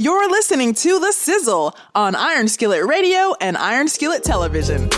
You're listening to The Sizzle on Iron Skillet Radio and Iron Skillet Television.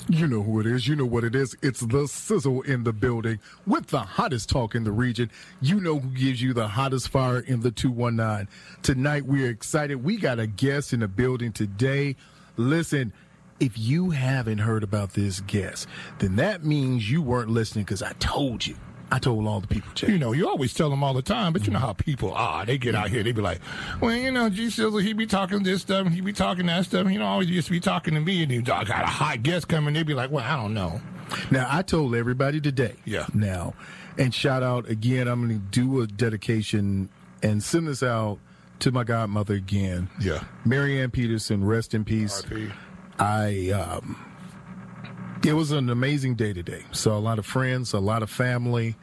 You know who it is. You know what it is. It's The Sizzle in the building with the hottest talk in the region. You know who gives you the hottest fire in the 219. Tonight, we're excited. We got a guest in the building today. Listen, if you haven't heard about this guest, then that means you weren't listening because I told you. I told all the people, Jay. You know, you always tell them all the time, but you know how people are. They get out here, they be like, well, you know, G Sizzle, he be talking this stuff, he be talking that stuff. He don't always used to be talking to me, and he got a hot guest coming. They be like, well, I don't know. Now, I told everybody today. Yeah. Now, and shout out again, I'm going to do a dedication and send this out to my godmother again. Yeah. Mary Ann Peterson, rest in peace. RP. It was an amazing day today. Saw a lot of friends, a lot of family,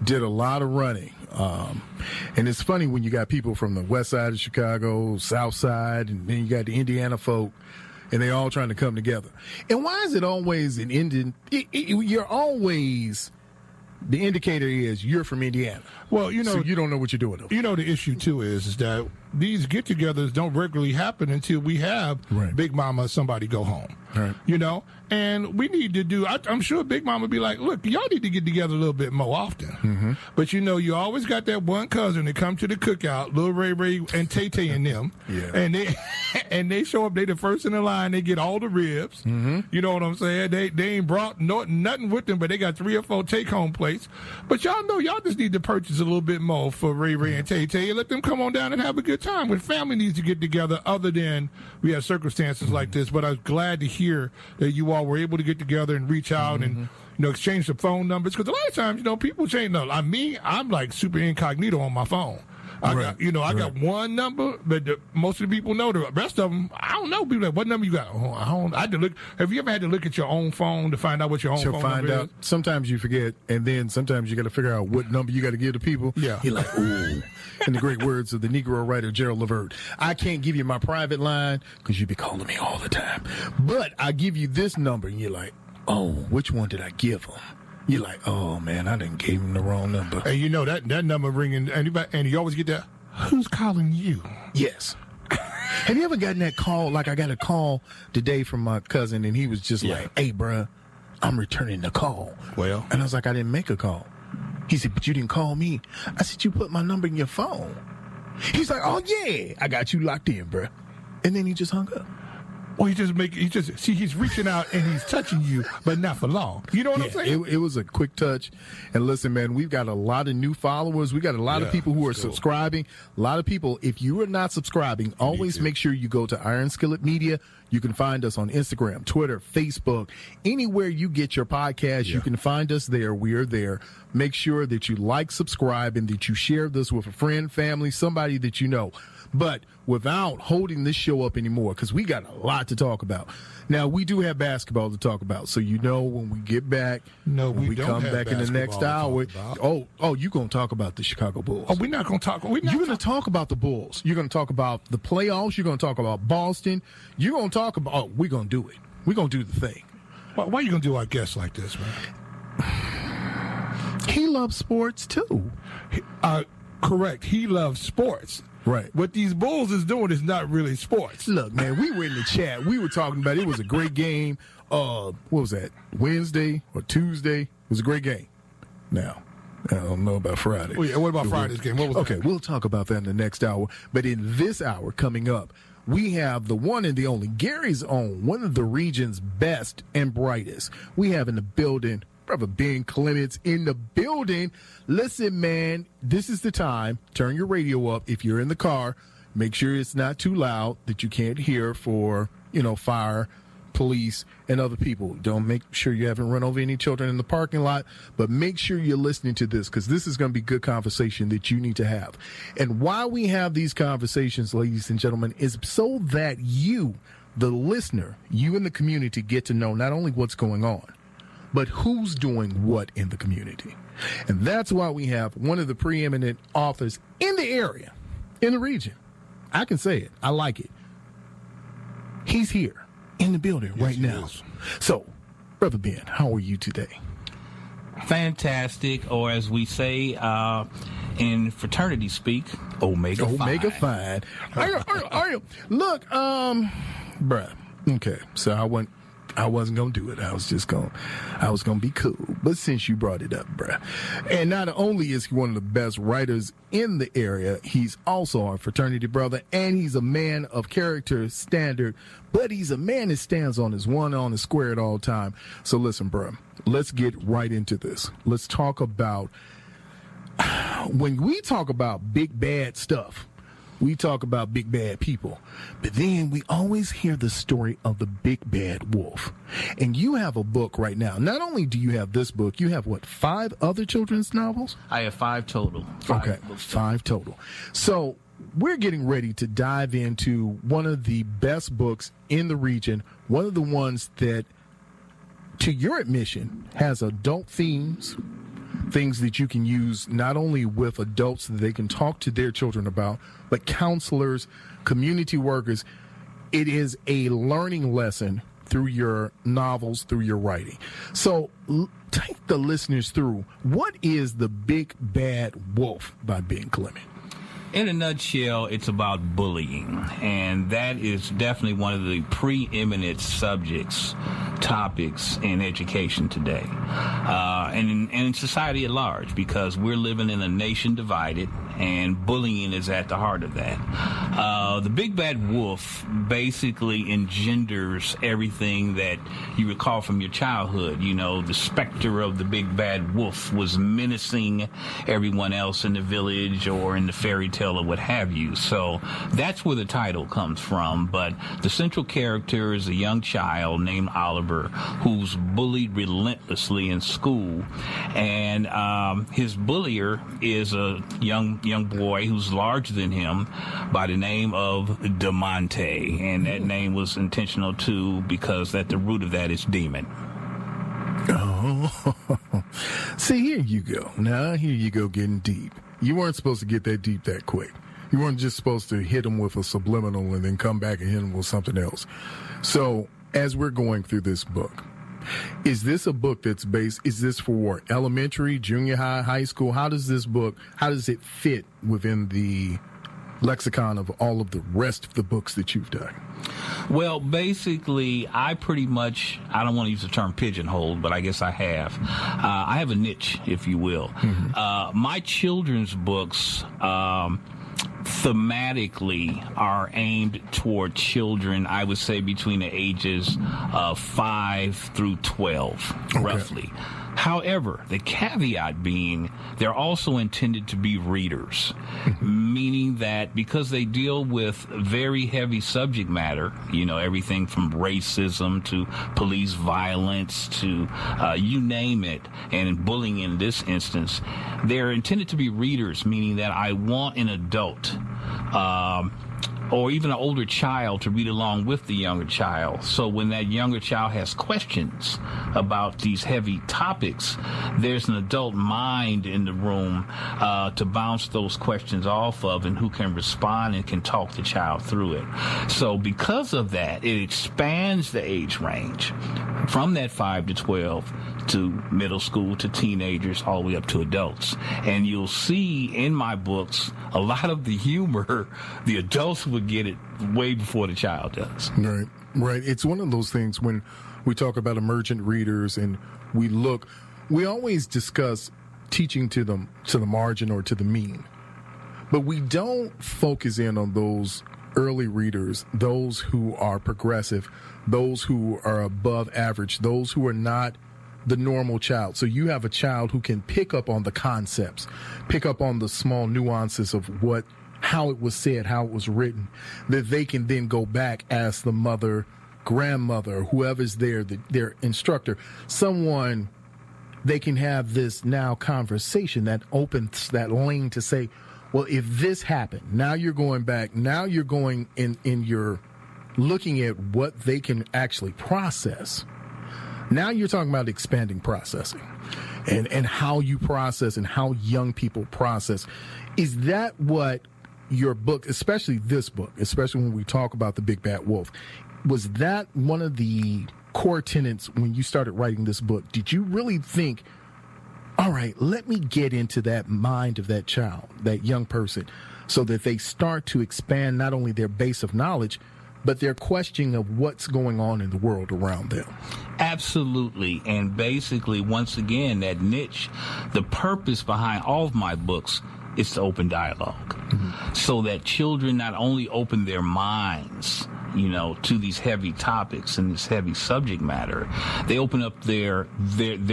did a lot of running. And it's funny when you got people from the west side of Chicago, south side, and then you got the Indiana folk, and they all trying to come together. And why is it always an Indian? You're always, the indicator is you're from Indiana. Well, you know, so you don't know what you're doing. You know, the issue, too, is that these get-togethers don't regularly happen until we have Big Mama or somebody go home. Right. You know? And we need to do, I'm sure Big Mama be like, look, y'all need to get together a little bit more often. Mm-hmm. But, you know, you always got that one cousin that come to the cookout, Lil Ray Ray and Tay Tay and them. Yeah. And they show up, they the first in the line, they get all the ribs. Mm-hmm. You know what I'm saying? They ain't brought nothing with them, but they got 3 or 4 take-home plates. But y'all know y'all just need to purchase a little bit more for Ray Ray and Tay Tay and let them come on down and have a good time. When family needs to get together, other than we have circumstances like this. But I was glad to hear that you all were able to get together and reach out and, you know, exchange the phone numbers. Because a lot of times, you know, people change. No, I'm like super incognito on my phone. I got one number, but most of the people know. The rest of them, I don't know. People like, what number you got? Oh, I had to look. Have you ever had to look at your own phone to find out what your own phone number is? Sometimes you forget, and then sometimes you got to figure out what number you got to give to people. Yeah. You're like, ooh. In the great words of the Negro writer Gerald Levert, I can't give you my private line because you be calling me all the time. But I give you this number, and you're like, oh, which one did I give them? You're like, oh, man, I done gave him the wrong number. And you know that number ringing, and you always get that, who's calling you? Yes. Have you ever gotten that call? Like, I got a call today from my cousin, and he was just like, hey, bruh, I'm returning the call. Well. And I was like, I didn't make a call. He said, but you didn't call me. I said, you put my number in your phone. He's like, oh, yeah, I got you locked in, bruh. And then he just hung up. Well, he's reaching out and he's touching you, but not for long. You know what I'm saying? It was a quick touch. And listen, man, we've got a lot of new followers. We got a lot of people who are subscribing. A lot of people, if you are not subscribing, always make sure you go to Iron Skillet Media. You can find us on Instagram, Twitter, Facebook, anywhere you get your podcast. You can find us there. We are there. Make sure that you like, subscribe, and that you share this with a friend, family, somebody that you know. But without holding this show up anymore, because we got a lot to talk about. Now, we do have basketball to talk about, so you know when we get back, when we come back in the next hour, you're going to talk about the Chicago Bulls. Oh, we're not going to talk. You're going to talk about the Bulls. You're going to talk about the playoffs. You're going to talk about Boston. You're going to talk about, we're going to do it. We're going to do the thing. Why are you going to do our guests like this, man? He loves sports, too. Correct. He loves sports. Right. What these Bulls is doing is not really sports. Look, man, we were in the chat. We were talking about it was a great game. What was that? Wednesday or Tuesday? It was a great game. Now, I don't know about Friday. Oh, yeah. What about Friday's game? What was that? We'll talk about that in the next hour. But in this hour coming up, we have the one and the only Gary's own, one of the region's best and brightest. We have in the building Brother Ben Clement in the building. Listen, man, this is the time. Turn your radio up if you're in the car. Make sure it's not too loud that you can't hear for, fire, police, and other people. Don't make sure you haven't run over any children in the parking lot, but make sure you're listening to this because this is going to be good conversation that you need to have. And why we have these conversations, ladies and gentlemen, is so that you, the listener, you in the community get to know not only what's going on, but who's doing what in the community. And that's why we have one of the preeminent authors in the area, in the region, I can say it. I like it. He's here in the building right now. Is. So, Brother Ben, how are you today? Fantastic, or as we say in fraternity speak, Omega Phi. Are you? Look, bruh. Okay, so I wasn't gonna do it. I was gonna be cool. But since you brought it up, bruh, and not only is he one of the best writers in the area, he's also our fraternity brother, and he's a man of character, standard, but he's a man that stands on his one on his square at all time. So listen, bruh, let's get right into this. Let's talk about when we talk about big bad stuff. We talk about big bad people, but then we always hear the story of the big bad wolf. And you have a book right now. Not only do you have this book, you have, 5 other children's novels? I have 5 total. 5 total. So we're getting ready to dive into one of the best books in the region, one of the ones that, to your admission, has adult themes, things that you can use not only with adults that they can talk to their children about, but counselors, community workers. It is a learning lesson through your novels, through your writing. So take the listeners through, what is The Big Bad Wolf by Ben Clement? In a nutshell, it's about bullying, and that is definitely one of the preeminent topics in education today, and in society at large, because we're living in a nation divided, and bullying is at the heart of that. The Big Bad Wolf basically engenders everything that you recall from your childhood. You know, the specter of the Big Bad Wolf was menacing everyone else in the village or in the fairy tale or what have you. So that's where the title comes from. But the central character is a young child named Oliver who's bullied relentlessly in school, and his bullier is a young boy who's larger than him by the name of DeMonte, and that name was intentional too, because at the root of that is demon. Oh, see, here you go. Now, here you go getting deep. You weren't supposed to get that deep that quick. You weren't just supposed to hit him with a subliminal and then come back and hit him with something else. So, as we're going through this book, is this a book that's based, is this for elementary, junior high, high school? How does it fit within the lexicon of all of the rest of the books that you've done? Well, basically, I don't want to use the term pigeonholed, but I guess I have. I have a niche, if you will. Mm-hmm. My children's books, thematically are aimed toward children, I would say between the ages of 5 through 12, roughly. However, the caveat being they're also intended to be readers, meaning that because they deal with very heavy subject matter, you know, everything from racism to police violence to you name it, and bullying in this instance, they're intended to be readers, meaning that I want an adult or even an older child to read along with the younger child. So when that younger child has questions about these heavy topics, there's an adult mind in the room to bounce those questions off of, and who can respond and can talk the child through it. So because of that, it expands the age range from that 5 to 12 to middle school to teenagers all the way up to adults. And you'll see in my books a lot of the humor, the adults would get it way before the child does. Right. It's one of those things when we talk about emergent readers and we always discuss teaching to the margin or to the mean. But we don't focus in on those early readers, those who are progressive, those who are above average, those who are not the normal child. So you have a child who can pick up on the concepts, pick up on the small nuances of how it was said, how it was written, that they can then go back, ask the mother, grandmother, whoever's there, their instructor, someone, they can have this now conversation that opens that lane to say, well, if this happened, now you're going back, now you're going in your looking at what they can actually process. Now you're talking about expanding processing and how you process and how young people process. Is that what your book, especially this book, especially when we talk about the Big Bad Wolf, was that one of the core tenets when you started writing this book? Did you really think, all right, let me get into that mind of that child, that young person, so that they start to expand not only their base of knowledge, but their questioning of what's going on in the world around them? Absolutely. And basically, once again, that niche, the purpose behind all of my books is to open dialogue, so that children not only open their minds, you know, to these heavy topics and this heavy subject matter, they open up their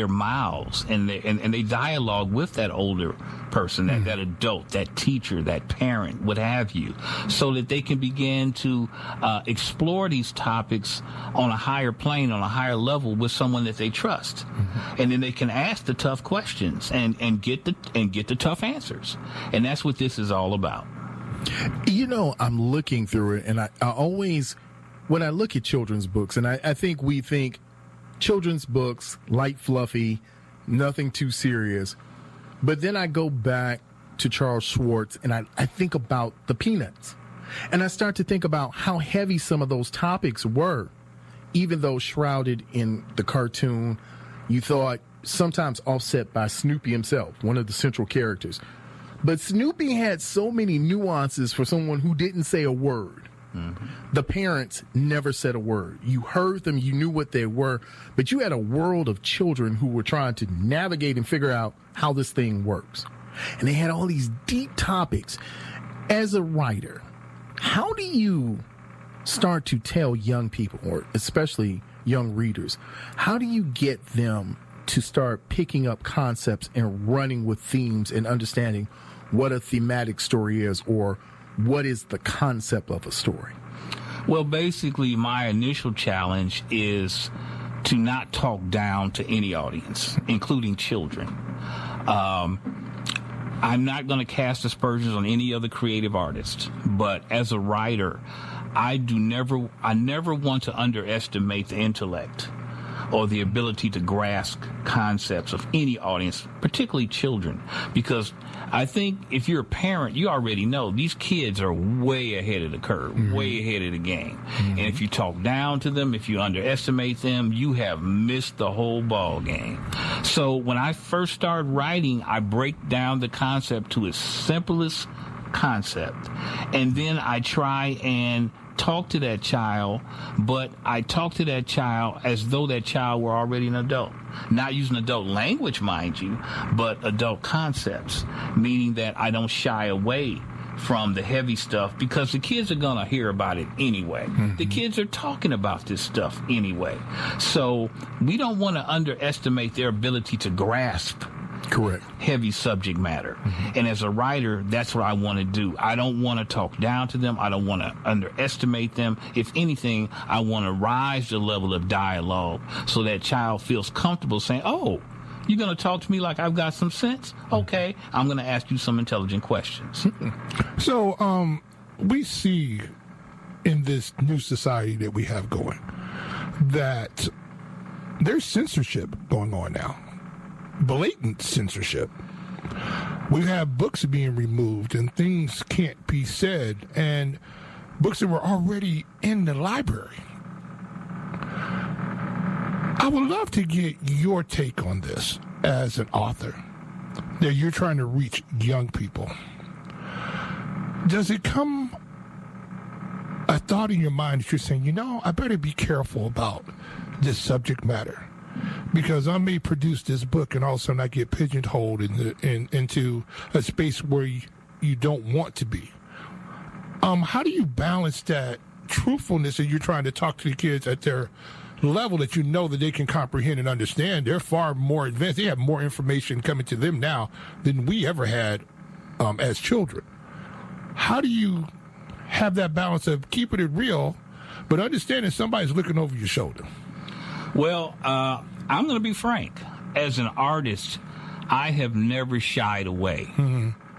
mouths and they dialogue with that older person, that adult, that teacher, that parent, what have you, so that they can begin to explore these topics on a higher plane, on a higher level with someone that they trust. And then they can ask the tough questions and get the tough answers. And that's what this is all about. You know, I'm looking through it, and I always, when I look at children's books, and I think we think children's books, light, fluffy, nothing too serious. But then I go back to Charles Schwartz, and I think about the Peanuts. And I start to think about how heavy some of those topics were, even though shrouded in the cartoon, you thought sometimes offset by Snoopy himself, one of the central characters. But Snoopy had so many nuances for someone who didn't say a word. The parents never said a word. You heard them, you knew what they were, but you had a world of children who were trying to navigate and figure out how this thing works. And they had all these deep topics. As a writer, how do you start to tell young people, or especially young readers, how do you get them to start picking up concepts and running with themes and understanding what a thematic story is, or what is the concept of a story? Well, basically, my initial challenge is to not talk down to any audience, including children. I'm not going to cast aspersions on any other creative artist, but as a writer, I never want to underestimate the intellect or the ability to grasp concepts of any audience, particularly children, because I think if you're a parent, you already know these kids are way ahead of the curve, way ahead of the game. And if you talk down to them, if you underestimate them, you have missed the whole ball game. So when I first started writing, I break down the concept to its simplest concept, and then I try and talk to that child, but I talk to that child as though that child were already an adult. Not using adult language, mind you, but adult concepts, meaning that I don't shy away from the heavy stuff, because the kids are going to hear about it anyway. The kids are talking about this stuff anyway. So we don't want to underestimate their ability to grasp heavy subject matter. And as a writer, that's what I want to do. I don't want to talk down to them. I don't want to underestimate them. If anything, I want to rise the level of dialogue so that child feels comfortable saying, oh, you're going to talk to me like I've got some sense? Okay, I'm going to ask you some intelligent questions. So we see in this new society that we have going that there's censorship going on now. Blatant censorship. We have books being removed and things can't be said, and books that were already in the library. I would love to get your take on this as an author, that you're trying to reach young people. Does it come a thought in your mind that you're saying, you know, I better be careful about this subject matter, because I may produce this book and all of a sudden I get pigeonholed into a space where you don't want to be? How do you balance that truthfulness that you're trying to talk to the kids at their level that you know that they can comprehend and understand? They're far more advanced. They have more information coming to them now than we ever had as children. How do you have that balance of keeping it real, but understanding somebody's looking over your shoulder? Well, I'm going to be frank. As an artist, I have never shied away,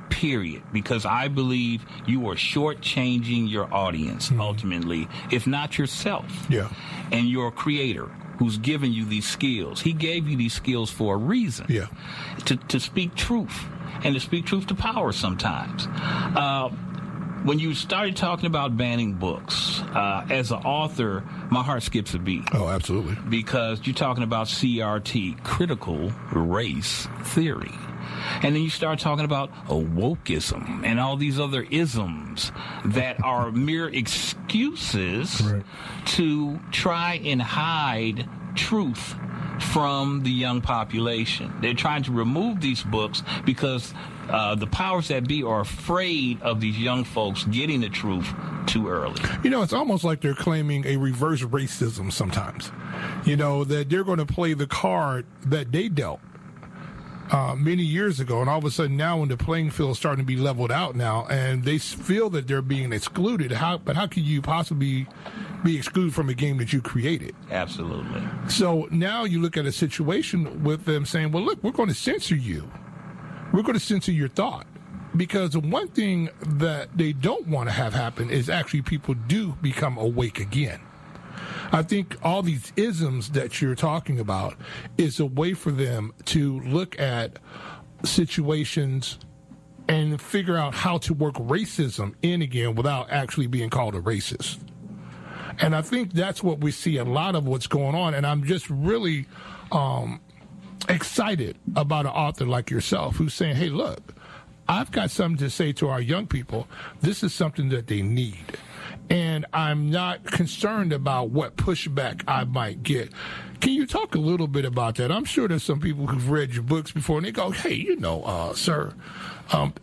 period, because I believe you are shortchanging your audience, ultimately, if not yourself. Yeah. And your creator, who's given you these skills. He gave you these skills for a reason. Yeah. To speak truth, and to speak truth to power sometimes. when you started talking about banning books, as an author, my heart skips a beat. Oh, absolutely. Because you're talking about CRT, critical race theory. And then you start talking about wokeism and all these other isms that are mere excuses to try and hide truth from the young population. They're trying to remove these books because the powers that be are afraid of these young folks getting the truth too early. You know, it's almost like they're claiming a reverse racism sometimes. You know, that they're going to play the card that they dealt many years ago, and all of a sudden now when the playing field is starting to be leveled out now and they feel that they're being excluded, how can you possibly be excluded from a game that you created? Absolutely. So now you look at a situation with them saying, well, look, we're going to censor you. We're going to censor your thought. Because the one thing that they don't want to have happen is actually people do become awake again. I think all these isms that you're talking about is a way for them to look at situations and figure out how to work racism in again without actually being called a racist. And I think that's what we see a lot of what's going on. And I'm just really excited about an author like yourself who's saying, hey, look, I've got something to say to our young people. This is something that they need. And I'm not concerned about what pushback I might get. Can you talk a little bit about that? I'm sure there's some people who've read your books before and they go, hey, you know, sir,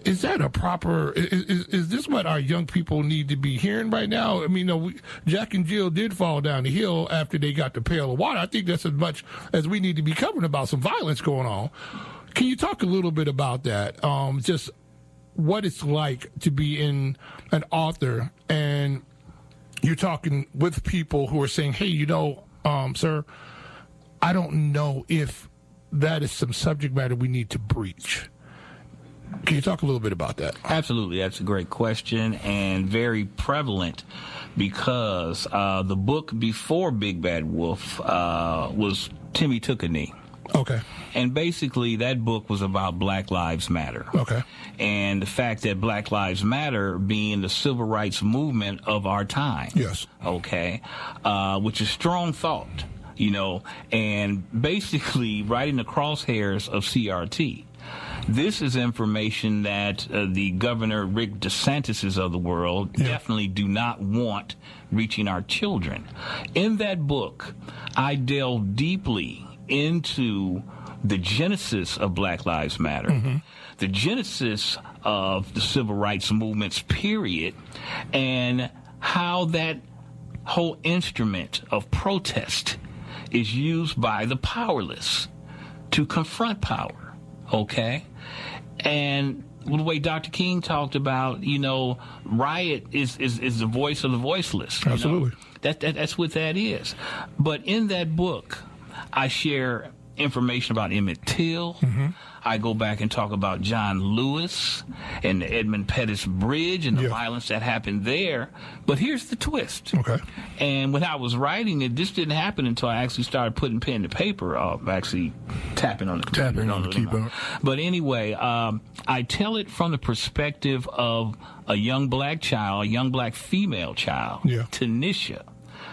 is that a proper, is this what our young people need to be hearing right now? I mean, you know, Jack and Jill did fall down the hill after they got the pail of water. I think that's as much as we need to be covering about some violence going on. Can you talk a little bit about that? Just what it's like to be an author and you're talking with people who are saying, hey, you know, sir, I don't know if that is some subject matter we need to breach. Can you talk a little bit about that? Absolutely. That's a great question and very prevalent because the book before Big Bad Wolf was Timmy Took a Knee. Okay. And basically that book was about Black Lives Matter. Okay. And the fact that Black Lives Matter being the civil rights movement of our time. Yes. Okay. Which is strong thought, you know, and basically right in the crosshairs of CRT. This is information that the Governor Rick DeSantis of the world definitely do not want reaching our children. In that book, I delve deeply into the genesis of Black Lives Matter, the genesis of the civil rights movements, period, and how that whole instrument of protest is used by the powerless to confront power, okay? And the way Dr. King talked about, you know, riot is the voice of the voiceless. Absolutely. Know? That's what that is. But in that book, I share information about Emmett Till. I go back and talk about John Lewis and the Edmund Pettus Bridge and the violence that happened there. But here's the twist. Okay. And when I was writing it, this didn't happen until I actually started putting pen to paper, actually tapping on the keyboard. But anyway, I tell it from the perspective of a young black child, a young black female child, Tanisha.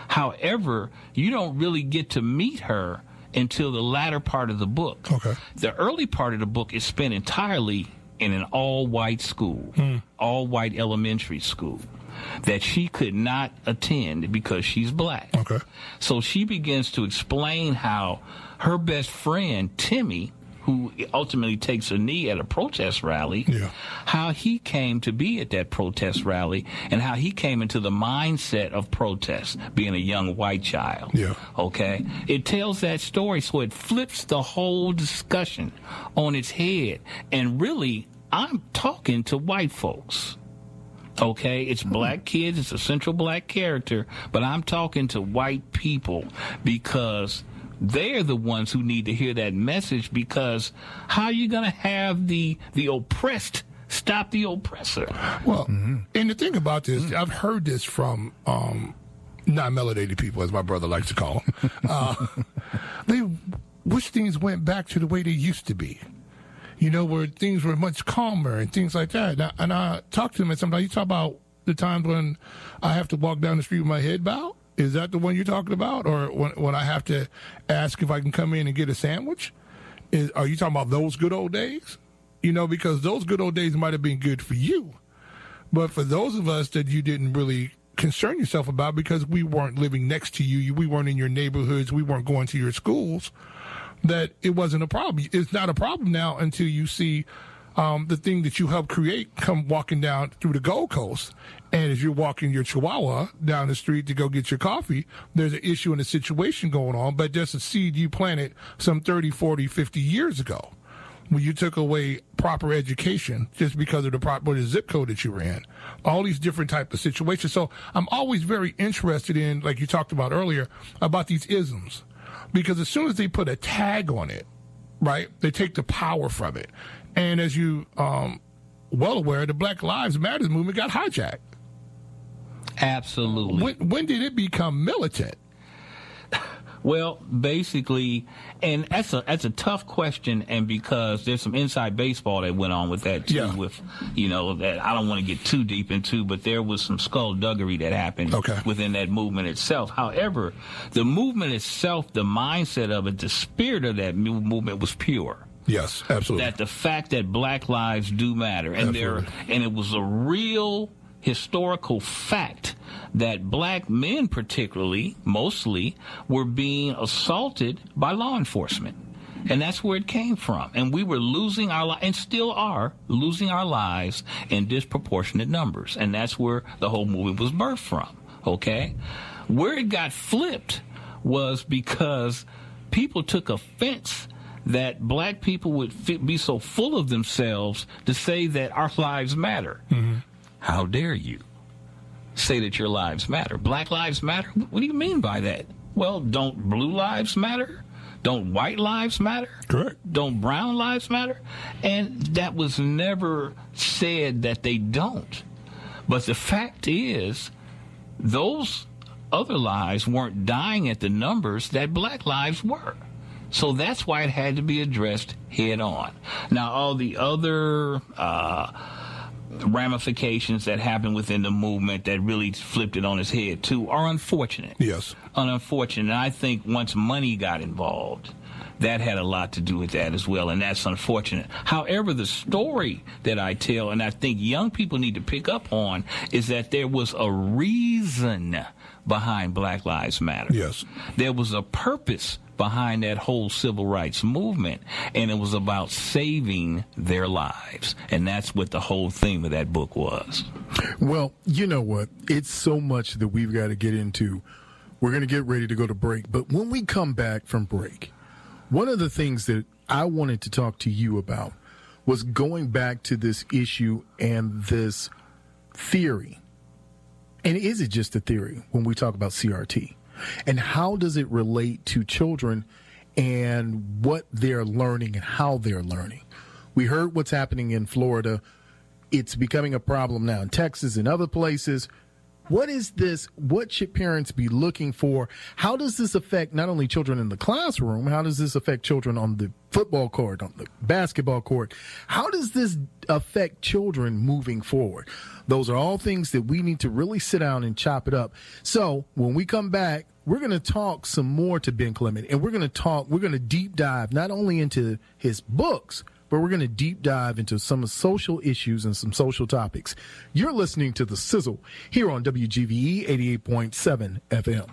However, you don't really get to meet her until the latter part of the book. Okay. The early part of the book is spent entirely in an all-white school, all-white elementary school that she could not attend because she's black. Okay. So she begins to explain how her best friend, Timmy, who ultimately takes a knee at a protest rally, how he came to be at that protest rally and how he came into the mindset of protest, being a young white child. Okay? It tells that story, so it flips the whole discussion on its head. And really, I'm talking to white folks. Okay? It's black kids, it's a central black character, but I'm talking to white people because they're the ones who need to hear that message, because how are you going to have the oppressed stop the oppressor? Well, and the thing about this, I've heard this from non-melanated people, as my brother likes to call them. They wish things went back to the way they used to be. You know, where things were much calmer and things like that. And I talk to them, and sometimes you talk about the times when I have to walk down the street with my head bowed? Is that the one you're talking about? Or when I have to ask if I can come in and get a sandwich? Are you talking about those good old days? You know, because those good old days might have been good for you. But for those of us that you didn't really concern yourself about because we weren't living next to you, we weren't in your neighborhoods, we weren't going to your schools, that it wasn't a problem. It's not a problem now until you see the thing that you helped create come walking down through the Gold Coast. And as you're walking your Chihuahua down the street to go get your coffee, there's an issue and a situation going on, but that's a seed you planted some 30, 40, 50 years ago when you took away proper education just because of the zip code that you were in. All these different type of situations. So I'm always very interested in, like you talked about earlier, about these isms. Because as soon as they put a tag on it, right, they take the power from it. And as you well aware, the Black Lives Matter movement got hijacked. Absolutely. When did it become militant? Well, basically, and that's a tough question, and because there's some inside baseball that went on with that too. Yeah. With that I don't want to get too deep into, but there was some skullduggery that happened within that movement itself. However, the movement itself, the mindset of it, the spirit of that movement was pure. Yes, absolutely. That the fact that Black lives do matter, and it was a real historical fact that black men particularly, mostly, were being assaulted by law enforcement. And that's where it came from. And we were losing our lives, and still are losing our lives in disproportionate numbers. And that's where the whole movement was birthed from, okay? Where it got flipped was because people took offense that black people would be so full of themselves to say that our lives matter. Mm-hmm. How dare you say that your lives matter? Black lives matter? What do you mean by that? Well, don't blue lives matter? Don't white lives matter? Correct. Don't brown lives matter? And that was never said that they don't. But the fact is, those other lives weren't dying at the numbers that black lives were. So that's why it had to be addressed head on. Now, all the other ramifications that happened within the movement that really flipped it on its head, too, are unfortunate. Yes. Unfortunate. And I think once money got involved, that had a lot to do with that as well, and that's unfortunate. However, the story that I tell, and I think young people need to pick up on, is that there was a reason behind Black Lives Matter. Yes. There was a purpose behind that whole civil rights movement, and it was about saving their lives. And that's what the whole theme of that book was. Well, you know what? It's so much that we've got to get into. We're going to get ready to go to break. But when we come back from break, one of the things that I wanted to talk to you about was going back to this issue and this theory. And is it just a theory when we talk about CRT? And how does it relate to children and what they're learning and how they're learning? We heard what's happening in Florida. It's becoming a problem now in Texas and other places. What is this? What should parents be looking for? How does this affect not only children in the classroom? How does this affect children on the football court, on the basketball court? How does this affect children moving forward? Those are all things that we need to really sit down and chop it up. So when we come back, we're going to talk some more to Ben Clement, and we're going to deep dive not only into his books, but we're going to deep dive into some social issues and some social topics. You're listening to The Sizzle here on WGVE 88.7 FM.